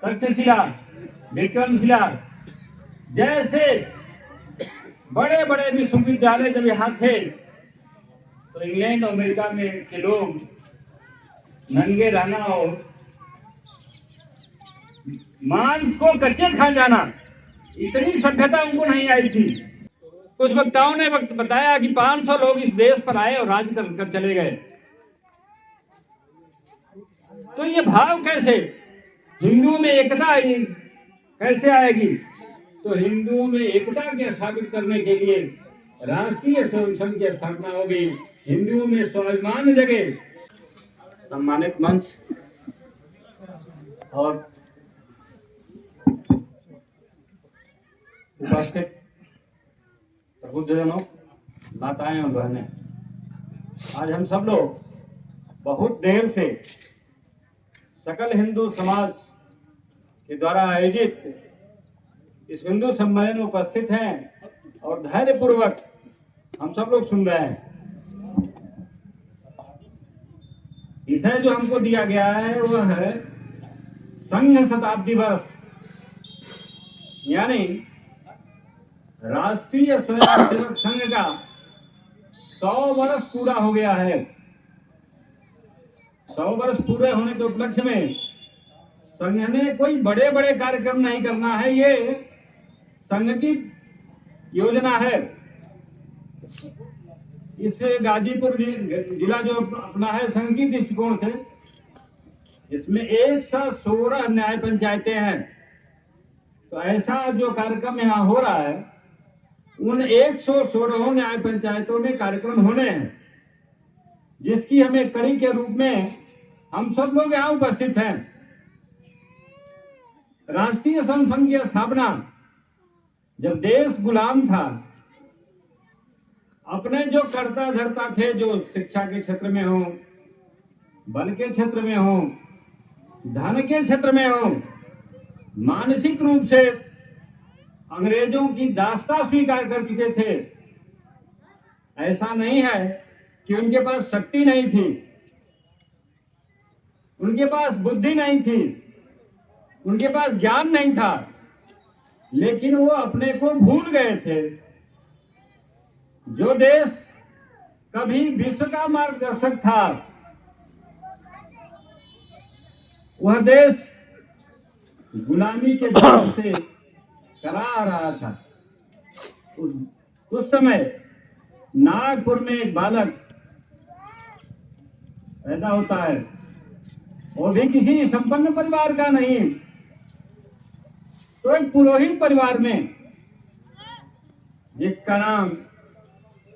तक्षशिला, विक्रमशिला जैसे बड़े बड़े विश्वविद्यालय जब यहाँ थे तो इंग्लैंड और अमेरिका में के लोग नंगे रहना और मांस को कच्चे खा जाना, इतनी सभ्यता उनको नहीं आई थी। कुछ वक्ताओं ने बताया कि 500 लोग इस देश पर आए और राज कर चले गए। तो ये भाव कैसे, हिंदुओं में एकता कैसे आएगी? तो हिंदुओं में एकता के स्थापित करने के लिए राष्ट्रीय स्वयं संघ की स्थापना होगी, हिंदुओं में स्वाभिमान जगे। सम्मानित मंच और उपस्थित प्रबुद्धजनों, माताएं और बहनें, आज हम सब लोग बहुत देर से सकल हिंदू समाज के द्वारा आयोजित इस हिंदू सम्मेलन में उपस्थित हैं और धैर्य पूर्वक हम सब लोग सुन रहे हैं। विषय जो हमको दिया गया है वह है संघ शताब्दी वर्ष, यानी राष्ट्रीय स्वयंसेवक संघ का 100 वर्ष पूरा हो गया है। 100 वर्ष पूरे होने के उपलक्ष्य में संघ ने कोई बड़े बड़े कार्यक्रम नहीं करना है, ये संघ की योजना है। इस गाजीपुर जिला जो अपना है संघ की दृष्टिकोण से, इसमें 116 न्याय पंचायतें हैं। तो ऐसा जो कार्यक्रम यहाँ हो रहा है, उन 116 न्याय पंचायतों में कार्यक्रम होने हैं, जिसकी हमें कड़ी के रूप में हम सब लोग यहाँ उपस्थित हैं। राष्ट्रीय स्वयं संघ की स्थापना जब देश गुलाम था, अपने जो कर्ता धर्ता थे, जो शिक्षा के क्षेत्र में हो, बल के क्षेत्र में हो, धन के क्षेत्र में हो, मानसिक रूप से अंग्रेजों की दास्ता स्वीकार कर चुके थे। ऐसा नहीं है कि उनके पास शक्ति नहीं थी, उनके पास बुद्धि नहीं थी, उनके पास ज्ञान नहीं था, लेकिन वो अपने को भूल गए थे। जो देश कभी विश्व का मार्गदर्शक था, वह देश गुलामी के दौर से करा आ रहा था। उस समय नागपुर में एक बालक पैदा होता है, वो भी किसी संपन्न परिवार का नहीं, तो एक पुरोहित परिवार में, जिसका नाम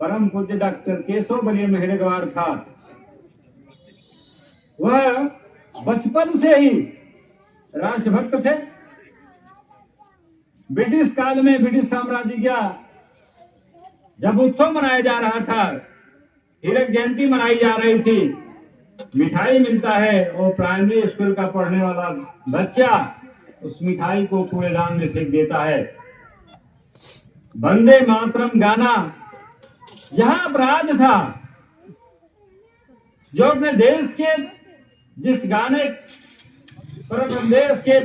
परम पूज्य डॉक्टर केशव बलिया हेडगेवार था। वह बचपन से ही राष्ट्रभक्त थे। ब्रिटिश काल में, ब्रिटिश साम्राज्य का जब उत्सव मनाया जा रहा था, हीरक जयंती मनाई जा रही थी, मिठाई मिलता है और प्राइमरी स्कूल का पढ़ने वाला बच्चा उस मिठाई को कूड़ेदान में फेंक देता है। वंदे मातरम गाना यहां अपराध था, जो अपने देश के जिस गाने पर अपने देश के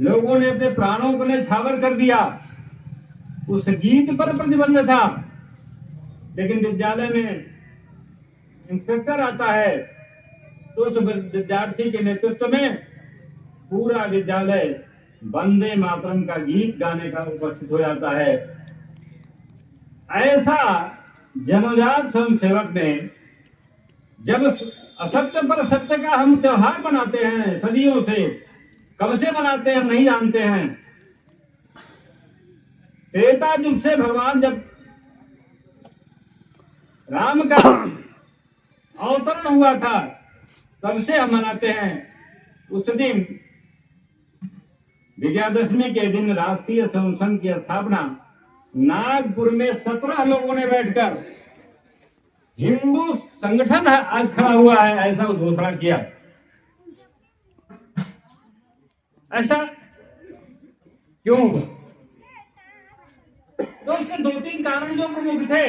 लोगों ने अपने प्राणों को न्यौछावर कर दिया, उस गीत पर प्रतिबंध था। लेकिन विद्यालय में इंस्पेक्टर आता है, तो उस विद्यार्थी के नेतृत्व में पूरा विद्यालय वंदे मातरम का गीत गाने का उपस्थित हो जाता है। ऐसा जन्मजात स्वयंसेवक ने, जब असत्य पर सत्य का हम त्योहार मनाते हैं सदियों से, कब से मनाते हैं हम नहीं जानते हैं। त्रेता युग से भगवान जब राम का अवतरण हुआ था, तब से हम मनाते हैं। उस दिन विजयादशमी के दिन राष्ट्रीय स्वयं संघ की स्थापना नागपुर में 17 लोगों ने बैठकर हिंदू संगठन आज खड़ा हुआ है, ऐसा घोषणा किया। ऐसा क्यों? तो उसके 2-3 कारण जो प्रमुख थे,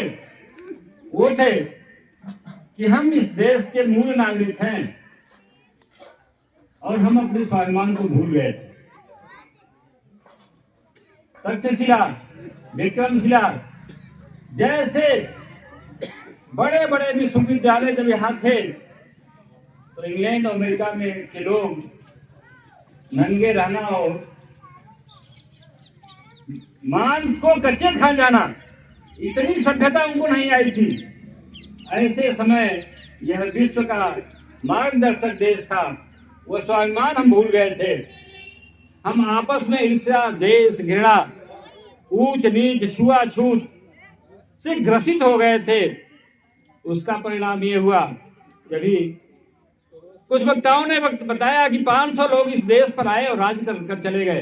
वो थे कि हम इस देश के मूल नागरिक हैं। और हम अपने स्वाभिमान को भूल गए। तक्षशिला, विक्रमशिला जैसे बड़े बड़े विश्वविद्यालय जब यहाँ थे तो इंग्लैंड और अमेरिका में के लोग नंगे रहना और मांस को कच्चे खा जाना, इतनी सभ्यता उनको नहीं आई थी। ऐसे समय यह विश्व का मार्गदर्शक देश था, वो स्वाभिमान हम भूल गए थे। हम आपस में ईर्ष्या, द्वेष, घृणा, ऊंच नीच, छुआछूत से ग्रसित हो गए थे। उसका परिणाम ये हुआ, जभी कुछ वक्ताओं ने बताया कि 500 लोग इस देश पर आए और राज कर चले गए।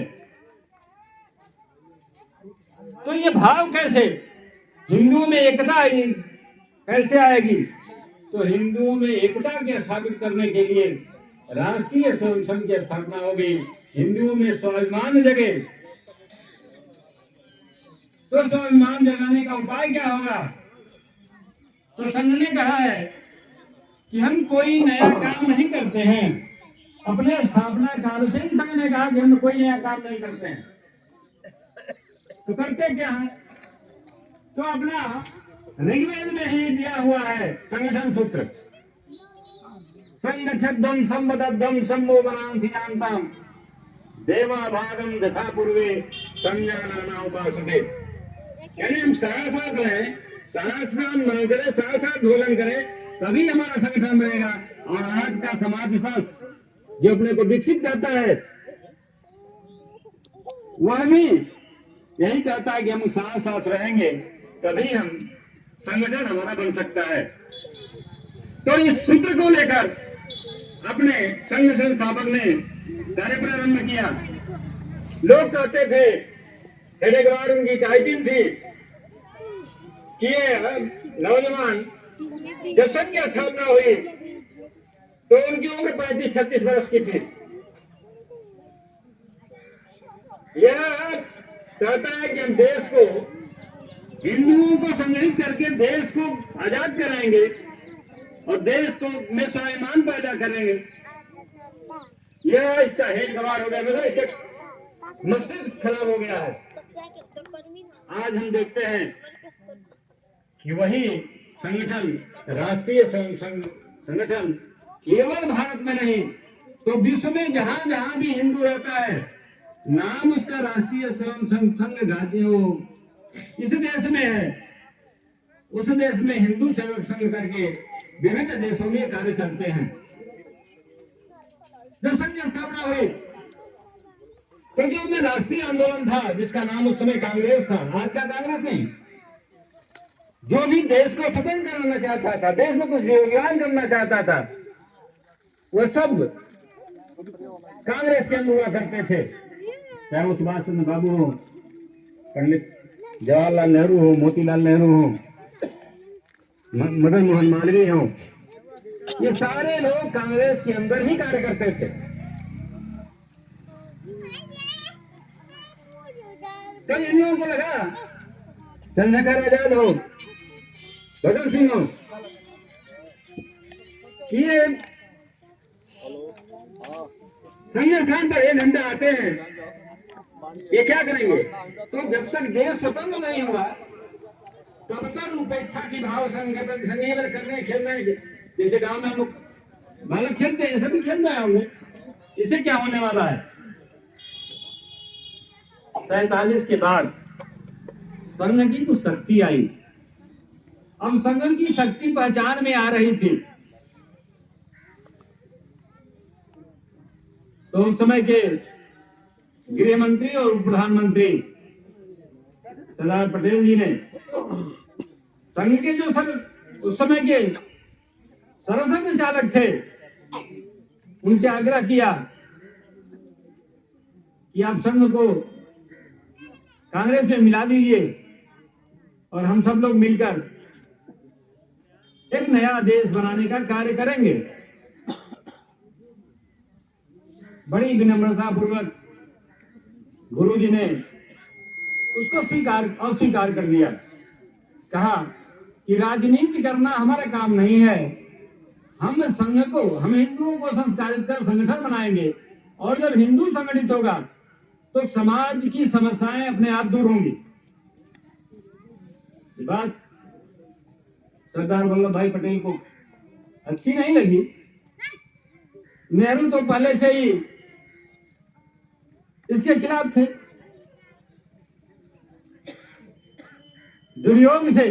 तो ये भाव कैसे, हिंदुओं में एकता कैसे आएगी? तो हिंदुओं में एकता के स्थापित करने के लिए राष्ट्रीय स्वयं संघ की स्थापना होगी, हिंदुओं में स्वाभिमान जगे। तो स्वाभिमान जगाने का उपाय क्या होगा? तो संघ ने कहा है कि हम कोई नया काम नहीं करते हैं। अपने स्थापना काल से ही संघ ने कहा कि हम कोई नया काम नहीं करते हैं। तो करते क्या है? तो अपना ऋग्वेद में ही दिया हुआ है संगठन सूत्र, संगठद्दम संवदद्दम संबोधनांसि जानताम देवा भागम यथा पूर्वे संज्ञानाना उपासते। यानी हम साथ साथ रहें, साथ साथ मन करें, साथ साथ ढोलन करें, तभी हमारा संगठन रहेगा। और आज का समाज शास्त्र जो अपने को विकसित करता है वह भी यही कहता है कि हम साथ साथ रहेंगे तभी हम संगठन हमारा बन सकता है। तो इस सूत्र को लेकर अपने संघ संस्थापक ने कार्य प्रारंभ किया। लोग कहते थे, एक बार उनकी टाइटिल थी कि ये नौजवान जब संघ की स्थापना हुई तो उनकी उम्र 35-36 वर्ष की थी। यह कहता है कि हम देश को, हिंदुओं को संगठित करके देश को आजाद कराएंगे और देश को में स्वाभिमान पैदा करेंगे। यह इसका हेड गवार हो गया, मतलब इसका मस्तिष्क खराब हो गया है। आज हम देखते हैं कि वही संगठन, राष्ट्रीय संगठन केवल भारत में नहीं तो विश्व में जहां जहां भी हिंदू रहता है, नाम उसका राष्ट्रीय स्वयं संघ घाटी हो इस देश में है। उस देश में हिंदू सेवक संघ करके विभिन्न देशों में कार्य चलते हैं। जब संघ की स्थापना हुई क्योंकि उनमें राष्ट्रीय आंदोलन था जिसका नाम उस समय कांग्रेस था, आज का कांग्रेस नहीं। जो भी देश को स्वतंत्र कराना चाहता था, देश में कुछ योगदान करना चाहता था, वो सब कांग्रेस के अंदर हुआ करते थे। चाहे वो सुभाष चंद्र बाबू हो, पंडित जवाहरलाल नेहरू हो, मोतीलाल नेहरू हो, मदन मोहन मालवीय हो, ये सारे लोग कांग्रेस के अंदर ही कार्य करते थे। तो इन लोगों को लगा चंद्रशेखर आजाद हो, भगत सिंह हो, ये संघ स्थान पर 1 घंटा आते हैं, ये क्या करेंगे? तो जब तक देश स्वतंत्र नहीं हुआ तब तक उपेक्षा की भाव संगठन संघ करने खेल रहे, जैसे गांव में हम लोग बालक खेलते हैं, ऐसे भी खेल रहे होंगे। इससे क्या होने वाला है? 47 के बाद संघ की कुछ शक्ति आई। अब संघ की शक्ति पहचान में आ रही थी। तो उस समय के गृह मंत्री और प्रधानमंत्री सरदार पटेल जी ने संघ के जो उस समय के सरसंघ चालक थे उनसे आग्रह किया कि आप संघ को कांग्रेस में मिला दीजिए और हम सब लोग मिलकर एक नया देश बनाने का कार्य करेंगे। बड़ी विनम्रता पूर्वक गुरुजी ने उसको अस्वीकार कर दिया। कहा कि राजनीति करना हमारा काम नहीं है, हम संघ को, हम हिंदुओं को संस्कारित कर संगठन बनाएंगे, और जब हिंदू संगठित होगा तो समाज की समस्याएं अपने आप दूर होंगी। ये बात सरदार वल्लभ भाई पटेल को अच्छी नहीं लगी। नेहरू तो पहले से ही इसके खिलाफ थे। दुर्योग से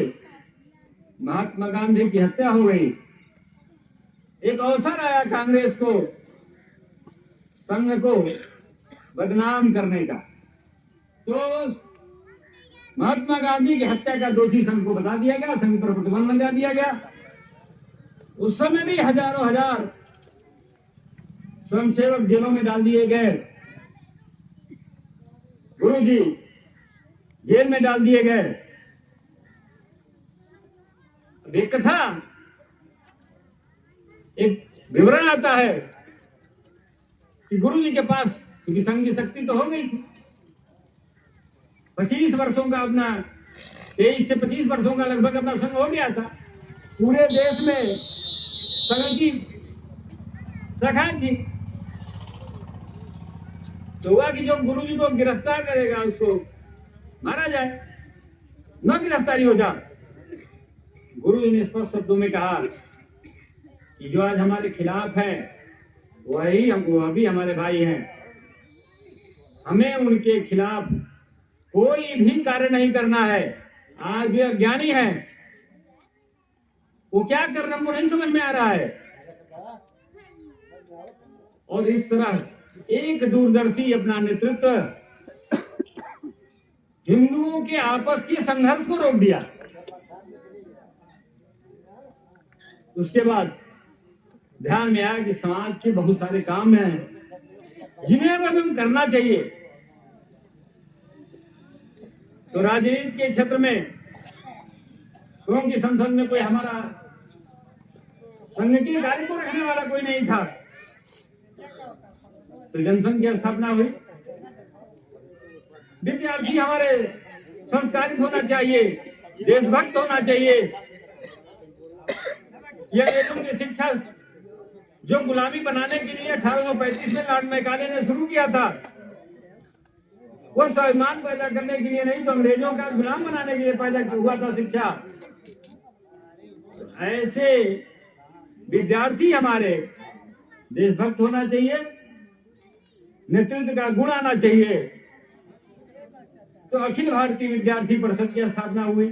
महात्मा गांधी की हत्या हो गई। एक अवसर आया कांग्रेस को संघ को बदनाम करने का, तो महात्मा गांधी की हत्या का दोषी संघ को बता दिया गया, संघ पर प्रतिबंध लगा दिया गया। उस समय भी हजारों हजार स्वयंसेवक जेलों में डाल दिए गए, गुरुजी जेल में डाल दिए गए। एक कथा, एक विवरण आता है कि गुरुजी के पास, क्योंकि संघ की शक्ति तो हो गई थी, 25 वर्षों का अपना, 23 से 25 वर्षों का लगभग अपना संघ हो गया था। पूरे देश में संघ की शाखाएं थी। तो हुआ कि जो गुरुजी को गिरफ्तार करेगा उसको मारा जाए, न गिरफ्तारी हो जाए। गुरुजी ने स्पष्ट शब्दों में कहा कि जो आज हमारे खिलाफ है वह भी हमारे भाई हैं। हमें उनके खिलाफ कोई भी कार्य नहीं करना है। आज वे अज्ञानी हैं, वो क्या कर रहे हैं हमको नहीं समझ में आ रहा है। और इस तरह एक दूरदर्शी अपना नेतृत्व हिंदुओं के आपस के संघर्ष को रोक दिया। उसके बाद ध्यान में आया कि समाज के बहुत सारे काम हैं जिन्हें हमें करना चाहिए। तो राजनीति के क्षेत्र में, क्योंकि संसद में कोई हमारा संघ के कार्य को रखने वाला कोई नहीं था, तो जनसंघ की स्थापना हुई। विद्यार्थी हमारे संस्कारित होना चाहिए, देशभक्त होना चाहिए। यह अंग्रेजों की शिक्षा जो गुलामी बनाने के लिए 1835 में लॉर्ड मैकाले ने शुरू किया था, वो स्वाभिमान पैदा करने के लिए नहीं, तो अंग्रेजों का गुलाम बनाने के लिए पैदा हुआ था शिक्षा। ऐसे विद्यार्थी हमारे देशभक्त होना चाहिए, नेतृत्व का गुण आना चाहिए। तो अखिल भारतीय विद्यार्थी परिषद की स्थापना हुई।